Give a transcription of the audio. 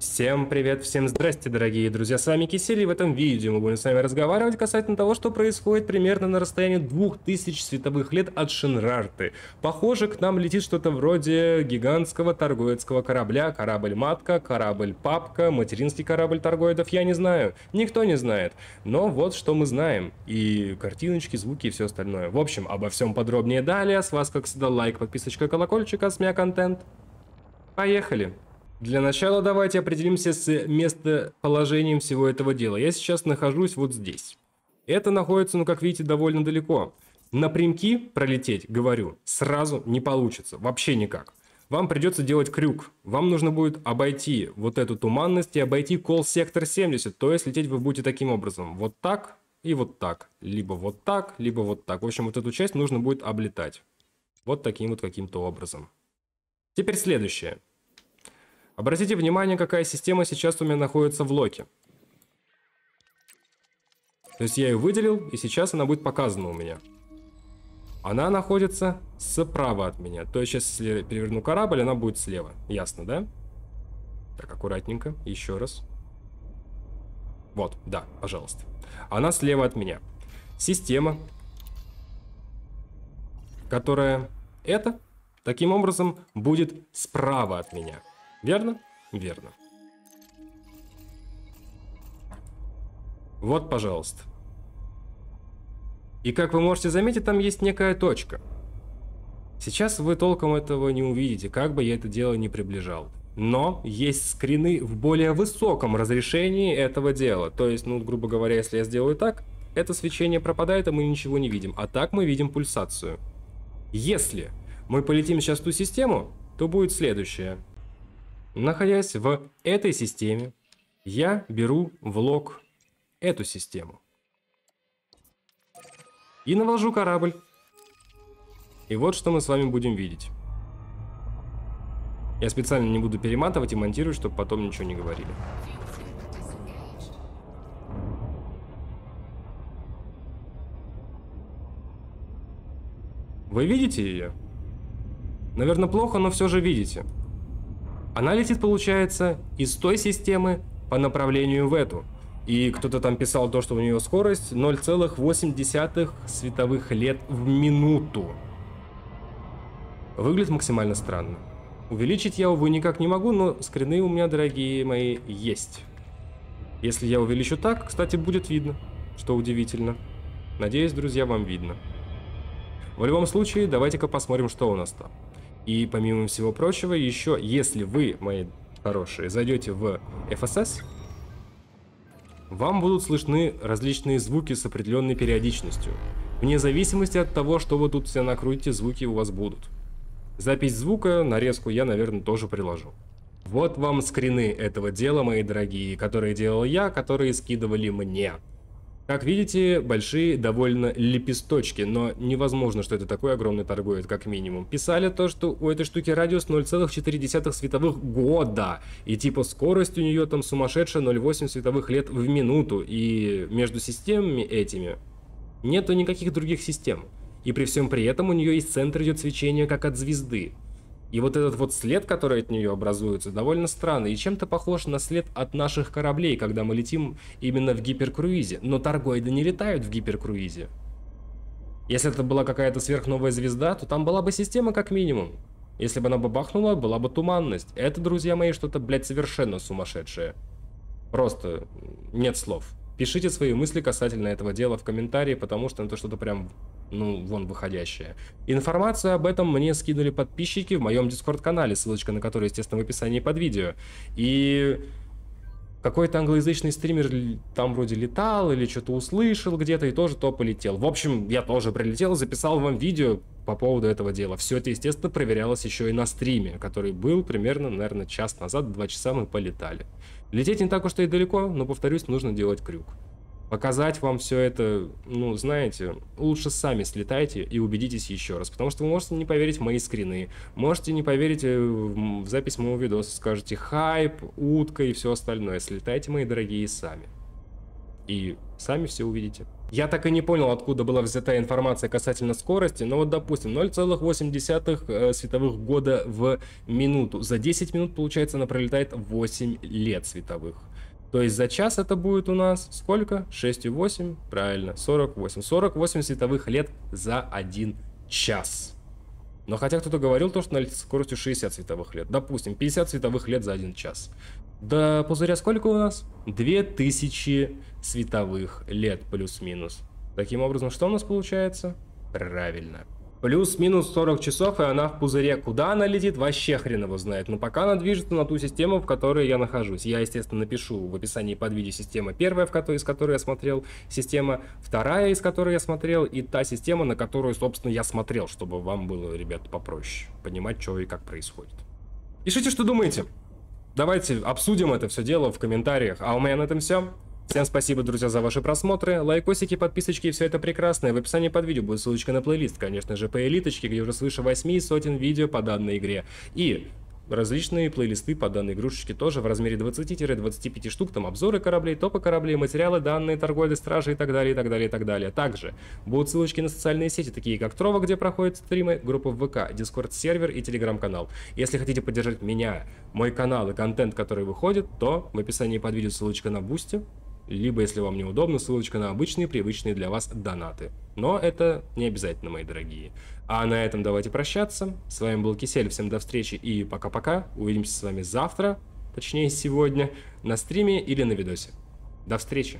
Всем привет, всем здрасте, дорогие друзья, с вами Кисель, и в этом видео мы будем с вами разговаривать касательно того, что происходит примерно на расстоянии 2000 световых лет от Шенрарты. Похоже, к нам летит что-то вроде гигантского торговецкого корабля, корабль-матка, корабль-папка, материнский корабль торгоидов, я не знаю, никто не знает. Но вот что мы знаем, и картиночки, звуки и все остальное. В общем, обо всем подробнее далее, с вас, как всегда, лайк, подписочка, колокольчик, а с меня контент. Поехали! Для начала давайте определимся с местоположением всего этого дела. Я сейчас нахожусь вот здесь. Это находится, как видите, довольно далеко. Напрямки пролететь, говорю, сразу не получится. Вообще никак. Вам придется делать крюк. Вам нужно будет обойти вот эту туманность и обойти колл-сектор 70. То есть лететь вы будете таким образом. Вот так и вот так. Либо вот так, либо вот так. В общем, вот эту часть нужно будет облетать. Вот таким вот каким-то образом. Теперь следующее. Обратите внимание, какая система сейчас у меня находится в локе. То есть я ее выделил, и сейчас она будет показана у меня. Она находится справа от меня. То есть сейчас, если я переверну корабль, она будет слева. Ясно, да? Так, аккуратненько, еще раз. Вот, да, пожалуйста. Она слева от меня. Система, которая таким образом будет справа от меня. Верно? Верно. Вот, пожалуйста. И как вы можете заметить, там есть некая точка. Сейчас вы толком этого не увидите, как бы я это дело не приближал. Но есть скрины в более высоком разрешении этого дела. То есть, грубо говоря, если я сделаю так, это свечение пропадает, а мы ничего не видим. А так мы видим пульсацию. Если мы полетим сейчас в ту систему, то будет следующее. Находясь в этой системе, я беру в лог эту систему. И навожу корабль. И вот что мы с вами будем видеть. Я специально не буду перематывать и монтировать, чтобы потом ничего не говорили. Вы видите ее? Наверное, плохо, но все же видите. Она летит, получается, из той системы по направлению в эту. И кто-то там писал то, что у нее скорость 0,8 световых лет в минуту. Выглядит максимально странно. Увеличить я, увы, никак не могу, но скрины у меня, дорогие мои, есть. Если я увеличу так, кстати, будет видно, что удивительно. Надеюсь, друзья, вам видно. В любом случае, давайте-ка посмотрим, что у нас там. И помимо всего прочего, еще, если вы, мои хорошие, зайдете в FSS, вам будут слышны различные звуки с определенной периодичностью. Вне зависимости от того, что вы тут все накрутите, звуки у вас будут. Запись звука, нарезку я, наверное, тоже приложу. Вот вам скрины этого дела, мои дорогие, которые делал я, которые скидывали мне. Как видите, большие довольно лепесточки, но невозможно, что это такой огромный торговец, как минимум. Писали то, что у этой штуки радиус 0,4 световых года, и типа скорость у нее там сумасшедшая 0,8 световых лет в минуту, и между системами этими нету никаких других систем. И при всем при этом у нее из центра идет свечение как от звезды. И вот этот вот след, который от нее образуется, довольно странный и чем-то похож на след от наших кораблей, когда мы летим именно в гиперкруизе. Но торгоиды не летают в гиперкруизе. Если это была какая-то сверхновая звезда, то там была бы система как минимум. Если бы она бы бахнула, была бы туманность. Это, друзья мои, что-то, блядь, совершенно сумасшедшее. Просто нет слов. Пишите свои мысли касательно этого дела в комментарии, потому что это что-то прям, вон выходящее. Информацию об этом мне скинули подписчики в моем Discord-канале, ссылочка на который, естественно, в описании под видео. И какой-то англоязычный стример там вроде летал или что-то услышал где-то и тоже то полетел. В общем, я тоже прилетел, записал вам видео по поводу этого дела. Все это, естественно, проверялось еще и на стриме, который был примерно, наверное, час назад, 2 часа мы полетали. Лететь не так уж и далеко, но, повторюсь, нужно делать крюк. Показать вам все это, знаете, лучше сами слетайте и убедитесь еще раз, потому что вы можете не поверить в мои скрины, можете не поверить в запись моего видоса, скажете хайп, утка и все остальное. Слетайте, мои дорогие, сами. И сами все увидите. Я так и не понял, откуда была взята информация касательно скорости, но вот, допустим, 0,8 световых года в минуту. За 10 минут, получается, она пролетает 8 лет световых. То есть за час это будет у нас сколько? 6,8, правильно, 48. 48 световых лет за 1 час. Но хотя кто-то говорил то, что она летит скоростью 60 световых лет. Допустим, 50 световых лет за 1 час. До пузыря сколько у нас? 2000 световых лет плюс-минус. Таким образом, что у нас получается? Правильно. Плюс-минус 40 часов, и она в пузыре. Куда она летит, вообще хрен его знает. Но пока она движется на ту систему, в которой я нахожусь. Я, естественно, напишу в описании под видео система первая, из которой я смотрел, система вторая, из которой я смотрел, и та система, на которую, собственно, я смотрел, чтобы вам было, ребят, попроще понимать, что и как происходит. Пишите, что думаете. Давайте обсудим это все дело в комментариях. А у меня на этом все. Всем спасибо, друзья, за ваши просмотры. Лайкосики, подписочки и все это прекрасное. В описании под видео будет ссылочка на плейлист, конечно же, по элиточке, где уже свыше 8 сотен видео по данной игре. И различные плейлисты по данной игрушечке тоже в размере 20-25 штук. Там обзоры кораблей, топы кораблей, материалы, данные, торговли, стражи и так далее, и так далее, и так далее. Также будут ссылочки на социальные сети, такие как Трова, где проходят стримы, группа в ВК, Дискорд-сервер и Телеграм-канал. Если хотите поддержать меня, мой канал и контент, который выходит, то в описании под видео ссылочка на Бусти. Либо, если вам неудобно, ссылочка на обычные, привычные для вас донаты. Но это не обязательно, мои дорогие. А на этом давайте прощаться. С вами был Кисель, всем до встречи и пока-пока. Увидимся с вами завтра, точнее сегодня, на стриме или на видосе. До встречи!